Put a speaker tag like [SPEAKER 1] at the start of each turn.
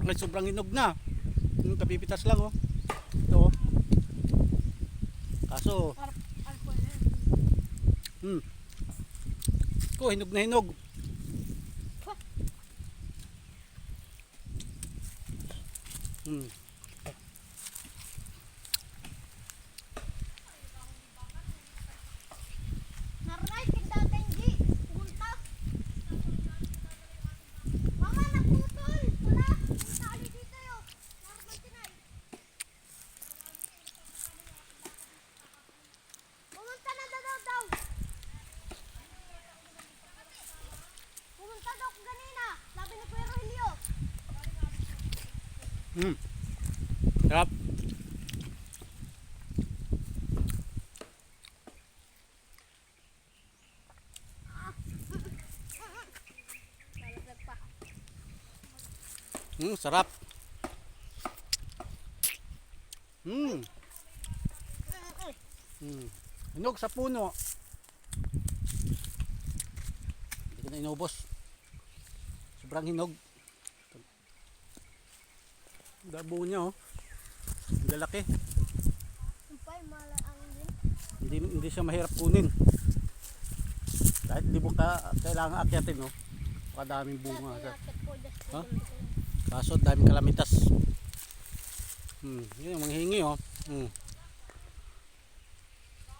[SPEAKER 1] Ay, sobrang hinog na. Kapipitas lang oh. Ito oh. Kaso hinog na hinog.
[SPEAKER 2] Naray, kita tenggi. Gunta. Mama, naputol. Wala. Tali dito yun. Narman tinay. Pumunta na daw. Pumunta daw ganina. Sabi ni Kuya Rogelio.
[SPEAKER 1] Sarap. Sarap. Hinog sa puno. Hindi ko na inubos. Sobrang hinog. Dabo niya oh. Ang lalaki.
[SPEAKER 2] Umpay, malaang din.
[SPEAKER 1] Hindi siya mahirap kunin. Kahit di mo kailangan akyatin oh. Kadaming bunga. Huh? Kaso daming kalamitas. Yun yung manghingi oh.